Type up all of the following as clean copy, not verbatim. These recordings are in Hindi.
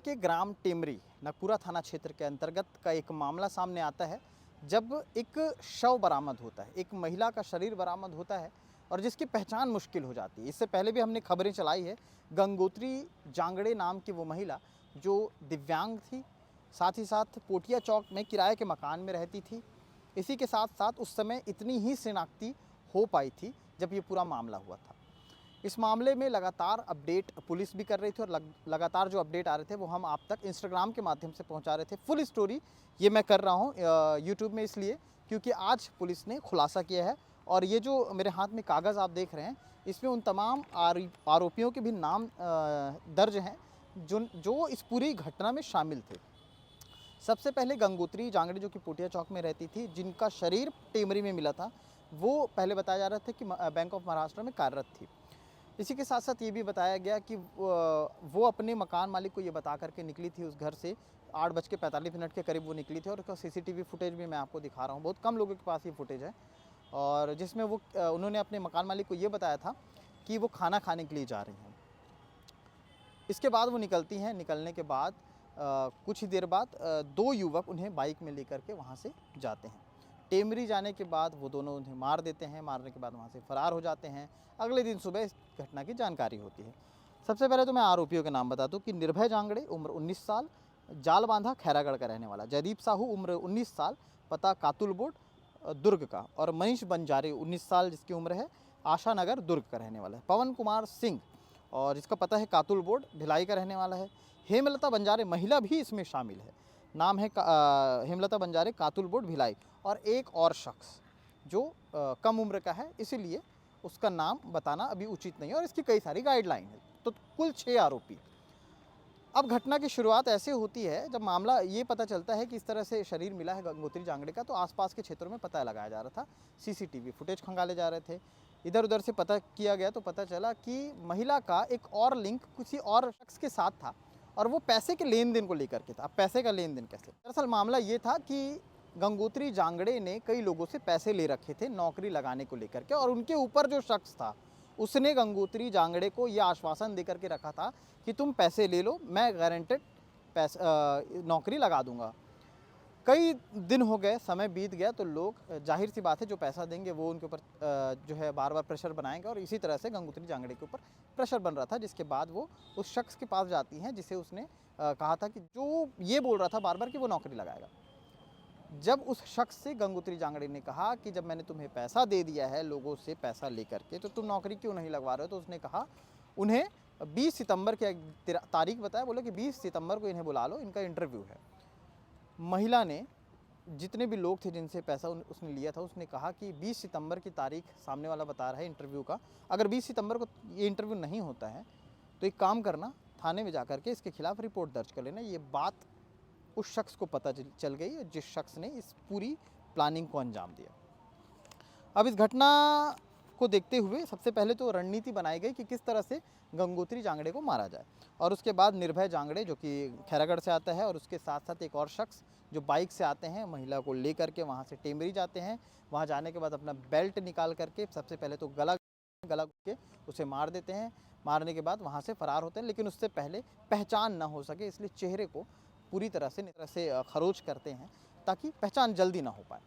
के ग्राम टेमरी नगपुरा थाना क्षेत्र के अंतर्गत का एक मामला सामने आता है, जब एक शव बरामद होता है, एक महिला का शरीर बरामद होता है और जिसकी पहचान मुश्किल हो जाती है। इससे पहले भी हमने खबरें चलाई है। गंगोत्री जांगड़े नाम की वो महिला जो दिव्यांग थी, साथ ही साथ पोटिया चौक में किराए के मकान में रहती थी। इसी के साथ साथ उस समय इतनी ही शिनाख्ती हो पाई थी जब ये पूरा मामला हुआ था। इस मामले में लगातार अपडेट पुलिस भी कर रही थी और लगातार जो अपडेट आ रहे थे वो हम आप तक इंस्टाग्राम के माध्यम से पहुंचा रहे थे। फुल स्टोरी ये मैं कर रहा हूं यूट्यूब में, इसलिए क्योंकि आज पुलिस ने खुलासा किया है और ये जो मेरे हाथ में कागज़ आप देख रहे हैं, इसमें उन तमाम आरोपियों के भी नाम दर्ज हैं जो इस पूरी घटना में शामिल थे। सबसे पहले गंगोत्री जांगड़े जो कि पोटिया चौक में रहती थी, जिनका शरीर टेमरी में मिला था, वो पहले बताया जा रहा था कि बैंक ऑफ महाराष्ट्र में कार्यरत थी। इसी के साथ साथ ये भी बताया गया कि वो अपने मकान मालिक को ये बता करके निकली थी उस घर से। 8:45 के करीब वो निकली थी और उसका सीसीटीवी फुटेज भी मैं आपको दिखा रहा हूँ। बहुत कम लोगों के पास ये फुटेज है और जिसमें वो उन्होंने अपने मकान मालिक को ये बताया था कि वो खाना खाने के लिए जा रही हैं। इसके बाद वो निकलती हैं। निकलने के बाद कुछ ही देर बाद दो युवक उन्हें बाइक में लेकर के वहाँ से जाते हैं। टेमरी जाने के बाद वो दोनों उन्हें मार देते हैं। मारने के बाद वहाँ से फरार हो जाते हैं। अगले दिन सुबह इस घटना की जानकारी होती है। सबसे पहले तो मैं आरोपियों के नाम बता दूं कि निर्भय जांगड़े उम्र 19 साल, जाल बांधा खैरागढ़ का रहने वाला, जयदीप साहू उम्र 19 साल, पता कातुल बोर्ड दुर्ग का, और मनीष बंजारे 19 साल जिसकी उम्र है, आशा नगर दुर्ग का रहने वाला है। पवन कुमार सिंह और जिसका पता है कातुल बोर्ड भिलाई का रहने वाला है। हेमलता बंजारे महिला भी इसमें शामिल है, नाम है हेमलता बंजारे, कातुल बोर्ड भिलाई। और एक और शख्स जो कम उम्र का है, इसीलिए उसका नाम बताना अभी उचित नहीं है और इसकी कई सारी गाइडलाइन है। तो कुल 6 आरोपी। अब घटना की शुरुआत ऐसे होती है जब मामला ये पता चलता है कि इस तरह से शरीर मिला है गंगोत्री जांगड़े का, तो आसपास के क्षेत्रों में पता लगाया जा रहा था। सीसीटीवी फुटेज खंगाले जा रहे थे। इधर उधर से पता किया गया तो पता चला कि महिला का एक और लिंक किसी और शख्स के साथ था और वो पैसे के लेन देन को लेकर के था। अब पैसे का लेन देन कैसे? दरअसल मामला ये था कि गंगोत्री जांगड़े ने कई लोगों से पैसे ले रखे थे नौकरी लगाने को लेकर के, और उनके ऊपर जो शख्स था उसने गंगोत्री जांगड़े को यह आश्वासन देकर के रखा था कि तुम पैसे ले लो, मैं गारंटेड नौकरी लगा दूंगा। कई दिन हो गए, समय बीत गया, तो लोग जाहिर सी बात है जो पैसा देंगे वो उनके ऊपर जो है बार बार प्रेशर बनाएंगे और इसी तरह से गंगोत्री जांगड़े के ऊपर प्रेशर बन रहा था। जिसके बाद वो उस शख्स के पास जाती हैं जिसे उसने कहा था कि जो ये बोल रहा था बार बार कि वो नौकरी लगाएगा। जब उस शख्स से गंगोत्री जांगड़े ने कहा कि जब मैंने तुम्हें पैसा दे दिया है लोगों से पैसा लेकर के, तो तुम नौकरी क्यों नहीं लगवा रहे हो? तो उसने कहा उन्हें 20 सितंबर की तारीख बताया, बोले कि 20 सितंबर को इन्हें बुला लो, इनका इंटरव्यू है। महिला ने जितने भी लोग थे जिनसे पैसा उसने लिया था, उसने कहा कि 20 सितंबर की तारीख सामने वाला बता रहा है इंटरव्यू का, अगर 20 सितंबर को ये इंटरव्यू नहीं होता है तो एक काम करना, थाने में जाकर के इसके खिलाफ रिपोर्ट दर्ज कर लेना। ये बात उस शख्स को पता चल गई जिस शख्स ने इस पूरी प्लानिंग को अंजाम दिया। अब इस घटना को देखते हुए सबसे पहले तो रणनीति बनाई गई कि किस तरह से गंगोत्री जांगड़े को मारा जाए, और उसके बाद निर्भय जांगड़े जो कि खैरागढ़ से आता है और उसके साथ साथ एक और शख्स जो बाइक से आते हैं, महिला को लेकर के वहाँ से टेमरी जाते हैं। वहाँ जाने के बाद अपना बेल्ट निकाल करके सबसे पहले तो गला के उसे मार देते हैं। मारने के बाद वहाँ से फरार होते हैं, लेकिन उससे पहले पहचान ना हो सके इसलिए चेहरे को पूरी तरह से खरोच करते हैं ताकि पहचान जल्दी ना हो पाए।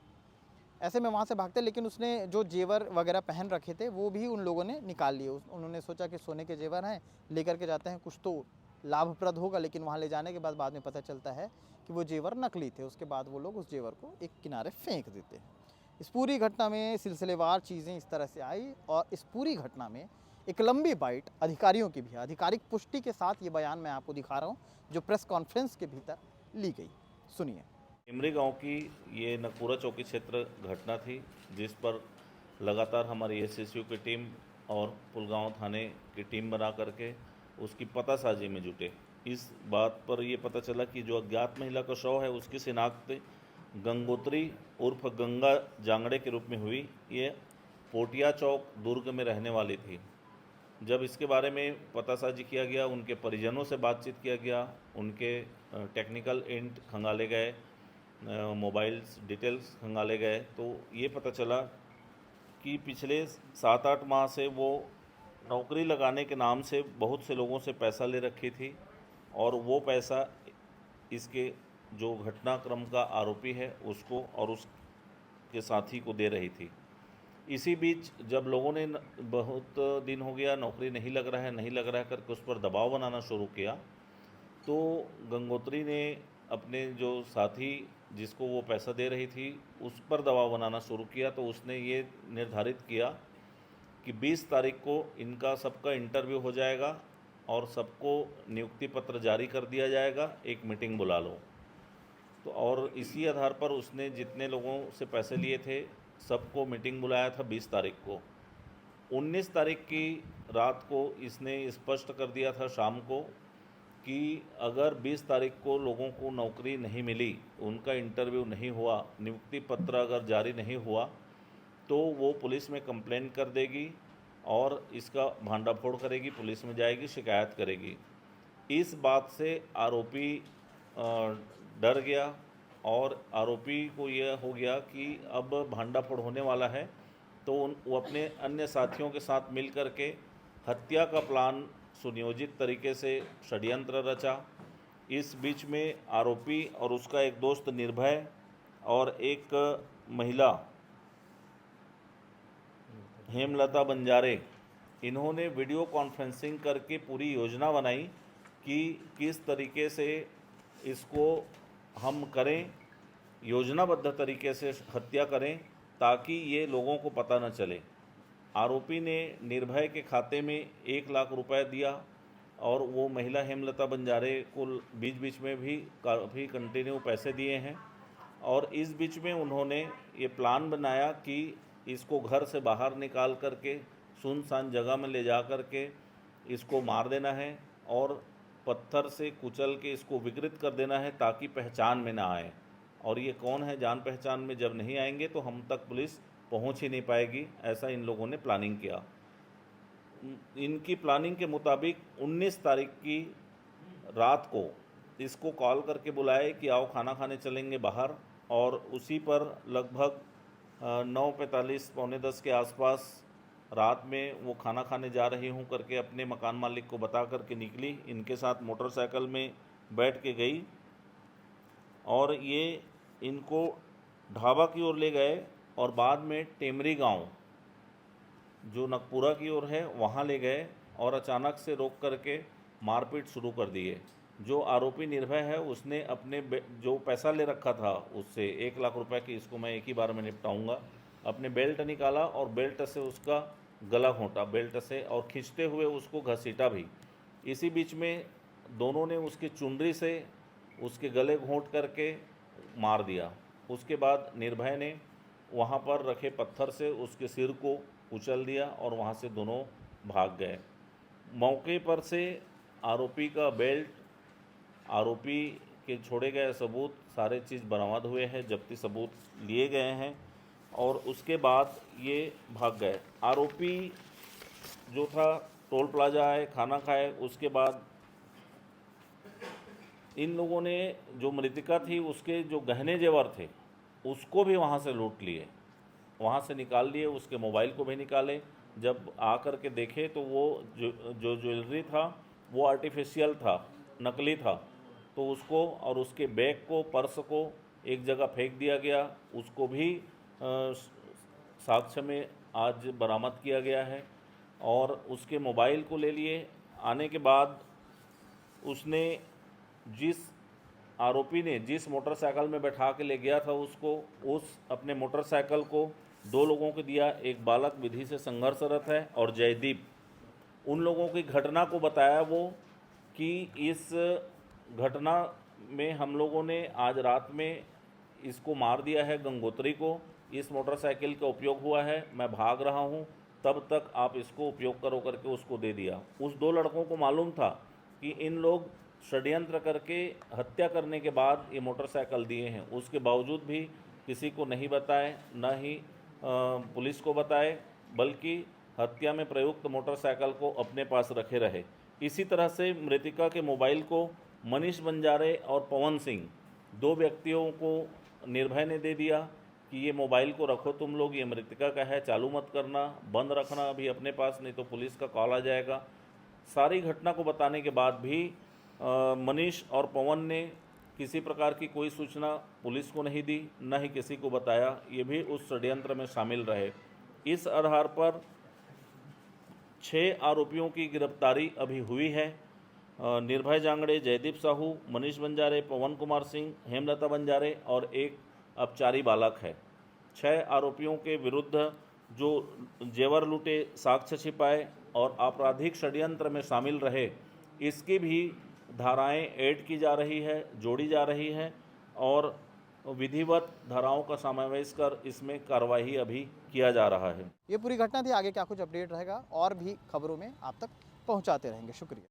ऐसे में वहाँ से भागते, लेकिन उसने जो जेवर वगैरह पहन रखे थे वो भी उन लोगों ने निकाल लिए। उन्होंने सोचा कि सोने के जेवर हैं, लेकर के जाते हैं, कुछ तो लाभप्रद होगा, लेकिन वहाँ ले जाने के बाद में पता चलता है कि वो जेवर नकली थे। उसके बाद वो लोग उस जेवर को एक किनारे फेंक देते हैं। इस पूरी घटना में सिलसिलेवार चीज़ें इस तरह से आई और इस पूरी घटना में एक लंबी बाइट अधिकारियों की भी, आधिकारिक पुष्टि के साथ ये बयान मैं आपको दिखा रहा हूँ जो प्रेस कॉन्फ्रेंस के भीतर ली गई। सुनिए। टेमरी गांव की ये नगपुरा चौकी क्षेत्र घटना थी, जिस पर लगातार हमारी एसएसयू की टीम और पुलगांव थाने की टीम बना करके उसकी पतासाजी में जुटे। इस बात पर यह पता चला कि जो अज्ञात महिला का शव है उसकी शिनाख्त गंगोत्री उर्फ गंगा जांगड़े के रूप में हुई। ये पोटिया चौक दुर्ग में रहने वाली थी। जब इसके बारे में पतासाजी किया गया, उनके परिजनों से बातचीत किया गया, उनके टेक्निकल एंड खंगाले गए, मोबाइल्स डिटेल्स खंगाले गए, तो ये पता चला कि पिछले 7-8 माह से वो नौकरी लगाने के नाम से बहुत से लोगों से पैसा ले रखी थी और वो पैसा इसके जो घटनाक्रम का आरोपी है उसको और उसके साथी को दे रही थी। इसी बीच जब लोगों ने बहुत दिन हो गया नौकरी नहीं लग रहा है करके उस पर दबाव बनाना शुरू किया, तो गंगोत्री ने अपने जो साथी जिसको वो पैसा दे रही थी उस पर दबाव बनाना शुरू किया। तो उसने ये निर्धारित किया कि 20 तारीख को इनका सबका इंटरव्यू हो जाएगा और सबको नियुक्ति पत्र जारी कर दिया जाएगा, एक मीटिंग बुला लो। तो और इसी आधार पर उसने जितने लोगों से पैसे लिए थे सबको मीटिंग बुलाया था 20 तारीख को। 19 तारीख की रात को इसने स्पष्ट कर दिया था शाम को कि अगर 20 तारीख को लोगों को नौकरी नहीं मिली, उनका इंटरव्यू नहीं हुआ, नियुक्ति पत्र अगर जारी नहीं हुआ, तो वो पुलिस में कंप्लेन कर देगी और इसका भांडाफोड़ करेगी, पुलिस में जाएगी, शिकायत करेगी। इस बात से आरोपी डर गया और आरोपी को यह हो गया कि अब भांडाफोड़ होने वाला है, तो वो अपने अन्य साथियों के साथ मिल कर के हत्या का प्लान सुनियोजित तरीके से षड्यंत्र रचा। इस बीच में आरोपी और उसका एक दोस्त निर्भय और एक महिला हेमलता बंजारे, इन्होंने वीडियो कॉन्फ्रेंसिंग करके पूरी योजना बनाई कि किस तरीके से इसको हम करें, योजनाबद्ध तरीके से हत्या करें ताकि ये लोगों को पता न चले। आरोपी ने निर्भय के खाते में 1 लाख रुपए दिया और वो महिला हेमलता बंजारे को बीच बीच में भी काफ़ी कंटिन्यू पैसे दिए हैं। और इस बीच में उन्होंने ये प्लान बनाया कि इसको घर से बाहर निकाल करके सुनसान जगह में ले जा कर के इसको मार देना है और पत्थर से कुचल के इसको विकृत कर देना है ताकि पहचान में ना आए। और ये कौन है, जान पहचान में जब नहीं आएंगे तो हम तक पुलिस पहुंच ही नहीं पाएगी, ऐसा इन लोगों ने प्लानिंग किया। इनकी प्लानिंग के मुताबिक 19 तारीख की रात को इसको कॉल करके बुलाए कि आओ खाना खाने चलेंगे बाहर, और उसी पर लगभग 9:45 पौने 10 के आसपास रात में वो खाना खाने जा रही हूँ करके अपने मकान मालिक को बता करके निकली। इनके साथ मोटरसाइकिल में बैठ के गई और ये इनको ढाबा की ओर ले गए और बाद में टेमरी गांव जो नगपुरा की ओर है वहाँ ले गए और अचानक से रोक करके मारपीट शुरू कर दिए। जो आरोपी निर्भय है उसने अपने जो पैसा ले रखा था उससे 1 लाख रुपए की, इसको मैं एक ही बार में निपटाऊंगा, अपने बेल्ट निकाला और बेल्ट से उसका गला घोंटा बेल्ट से और खींचते हुए उसको घसीटा भी। इसी बीच में दोनों ने उसकी चुनरी से उसके गले घोंट करके मार दिया। उसके बाद निर्भय ने वहाँ पर रखे पत्थर से उसके सिर को कुचल दिया और वहाँ से दोनों भाग गए। मौके पर से आरोपी का बेल्ट, आरोपी के छोड़े गए सबूत, सारे चीज़ बरामद हुए हैं, जब्ती सबूत लिए गए हैं और उसके बाद ये भाग गए। आरोपी जो था टोल प्लाजा आए, खाना खाए, उसके बाद इन लोगों ने जो मृतिका थी उसके जो गहने जेवर थे उसको भी वहाँ से लूट लिए, वहाँ से निकाल लिए, उसके मोबाइल को भी निकाले। जब आकर के देखे तो वो जो ज्वेलरी था वो आर्टिफिशियल था, नकली था, तो उसको और उसके बैग को, पर्स को एक जगह फेंक दिया गया। उसको भी साक्ष्य में आज बरामद किया गया है और उसके मोबाइल को ले लिए। आने के बाद उसने आरोपी ने जिस मोटरसाइकिल में बैठा के ले गया था उसको, उस अपने मोटरसाइकिल को 2 लोगों को दिया। एक बालक विधि से संघर्षरत है और जयदीप। उन लोगों की घटना को बताया वो कि इस घटना में हम लोगों ने आज रात में इसको मार दिया है, गंगोत्री को, इस मोटरसाइकिल का उपयोग हुआ है, मैं भाग रहा हूँ, तब तक आप इसको उपयोग करो करके उसको दे दिया। उस 2 लड़कों को मालूम था कि इन लोग षड्यंत्र करके हत्या करने के बाद ये मोटरसाइकिल दिए हैं, उसके बावजूद भी किसी को नहीं बताए, न ही पुलिस को बताए, बल्कि हत्या में प्रयुक्त मोटरसाइकिल को अपने पास रखे रहे। इसी तरह से मृतिका के मोबाइल को मनीष बंजारे और पवन सिंह 2 व्यक्तियों को निर्भय ने दे दिया कि ये मोबाइल को रखो तुम लोग, ये मृतिका का है, चालू मत करना, बंद रखना अभी अपने पास, नहीं तो पुलिस का कॉल आ जाएगा। सारी घटना को बताने के बाद भी मनीष और पवन ने किसी प्रकार की कोई सूचना पुलिस को नहीं दी, न ही किसी को बताया। ये भी उस षड्यंत्र में शामिल रहे। इस आधार पर 6 आरोपियों की गिरफ्तारी अभी हुई है। निर्भय जांगड़े, जयदीप साहू, मनीष बंजारे, पवन कुमार सिंह, हेमलता बंजारे और एक अपचारी बालक है। 6 आरोपियों के विरुद्ध जो जेवर लूटे, साक्ष्य छिपाए और आपराधिक षड्यंत्र में शामिल रहे, इसकी भी धाराएं ऐड की जा रही है, जोड़ी जा रही है और विधिवत धाराओं का समावेश कर इसमें कार्रवाई अभी किया जा रहा है। ये पूरी घटना थी। आगे क्या कुछ अपडेट रहेगा और भी खबरों में आप तक पहुंचाते रहेंगे। शुक्रिया।